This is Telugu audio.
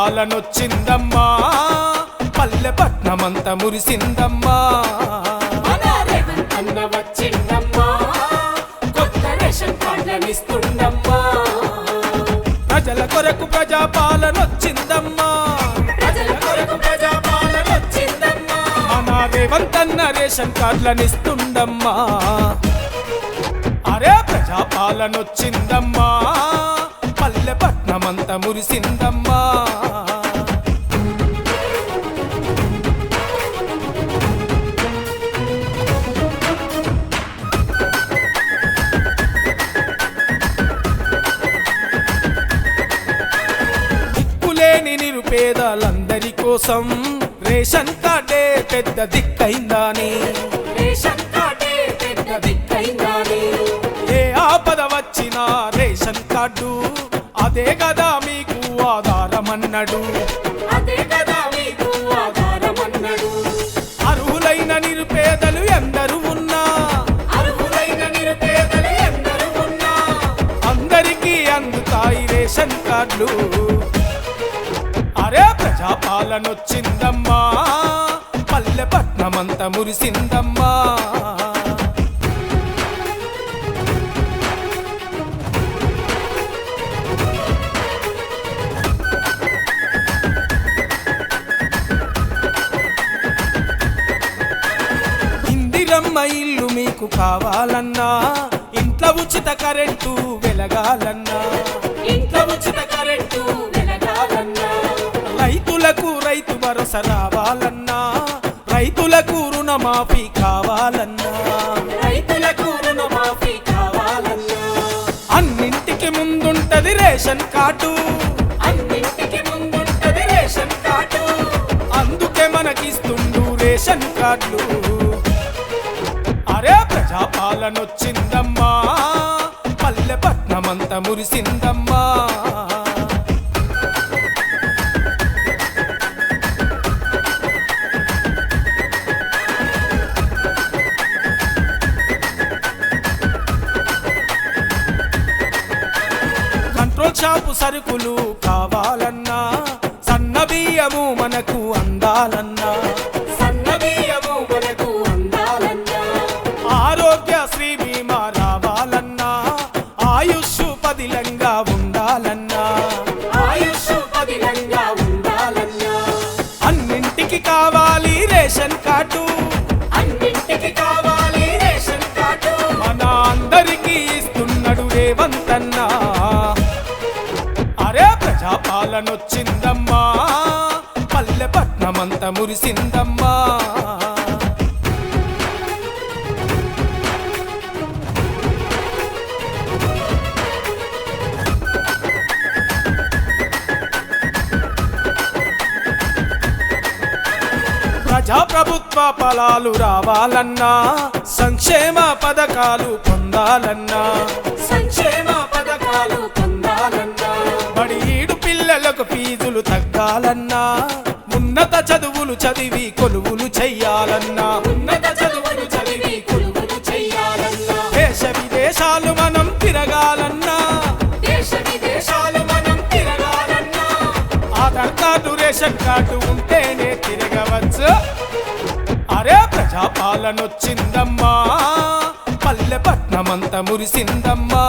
ప్రజాపాలనొచ్చిందమ్మా, పల్లె పట్నమంత మురిసిందమ్మా. అన్న వచ్చిందమ్మా, కొత్త రేషన్ కార్డులనిస్తుందమ్మా. ప్రజల కొరకు ప్రజాపాలనొచ్చిందమ్మా, ప్రజల కొరకు ప్రజాపాలనొచ్చిందమ్మా. మన రేవంత్ అన్న రేషన్ కార్డులనిస్తుందమ్మా. అరే ప్రజాపాలనొచ్చిందమ్మా, పల్లె పట్నమంత మురిసిందమ్మా. దిక్కులేని నిరుపేదలందరి కోసం రేషన్ కార్డే పెద్ద దిక్కైందని, రేషన్ కార్డే పెద్ద దిక్కైందని. ఏ ఆపద వచ్చినా రేషన్ కార్డు అదే కదా మీకు ఆధారమన్నడు, అదే కదా మీకు ఆధారమన్నడు. అర్హులైన నిరుపేదలు ఎందరు ఉన్నా, అర్హులైన నిరుపేదలు ఎందరు ఉన్నా, అందరికీ అందుతాయి రేషన్ కార్డులు. అరే ప్రజాపాలనొచ్చిందమ్మా, పల్లె పట్నమంత మురిసిందమ్మా. ఇందిరమ్మ ఇల్లు మీకు కావాలన్నా, ఇంట్లో ఉచిత కరెంటు వెలగాలన్నా, ఇంట్లో ఉచిత కరెంటు వెలగాలన్నా, రైతులకు రైతు భరోసా రావాలన్నా, రైతులకు రుణమాఫీ కావాలన్నా, రైతులకు రుణమాఫీ కావాలన్నా. అన్నింటికి ముందుంటది రేషన్ కార్డు, అన్నింటికి ముందుంటది రేషన్ కార్డు. అందుకే మనకిస్తుండు రేషన్ కార్డులు. అరే ప్రజాపాలనొచ్చిందమ్మా, పల్లె పట్నమంత మురిసిందమ్మా. కంట్రోల్ షాపు సరుకులు కావాలన్నా, సన్న బియ్యము మనకు అందాలన్నా, సన్న బియ్యము మనకు అందాలన్నా, ఆరోగ్యశ్రీ బీమా రావాలన్నా, ఆయుష్ పదిలంగా ఉండాలన్నా, ఆయుష్ పదిలంగా ఉండాలన్నా. అన్నింటికి కావాలి రేషన్ కార్డు, అన్నింటికి కావాలి రేషన్ కార్డు. మన అందరికీ ఇస్తున్నాడు రేవంత్ అన్న. అరే ప్రజాపాలనొచ్చిందమ్మా, పల్లె పట్నమంత మురిసిందమ్మా. ప్రజాప్రభుత్వ ఫలాలు రావాలన్నా, సంక్షేమ పథకాలు పొందాలన్నా, సంక్షేమ పథకాలు పొందాలన్నా, బడిఈడు పిల్లలకు ఫీజులు తగ్గాలన్నా, ఉన్నత చదువులు చదివి కొలువులు చెయ్యాలన్నా, ఉన్నత చదువులు చదివి కొలువులు చెయ్యాలన్నా, దేశ విదేశాలు మనం తిరగాలన్నా, దేశ విదేశాలు మనం తిరగాలన్నా, ఆధార్ కార్డు రేషన్ కార్డు ఉంటేనే తిరగవచ్చు. అరే ప్రజాపాలనొచ్చిందమ్మా, పల్లె పట్నమంత మురిసిందమ్మా.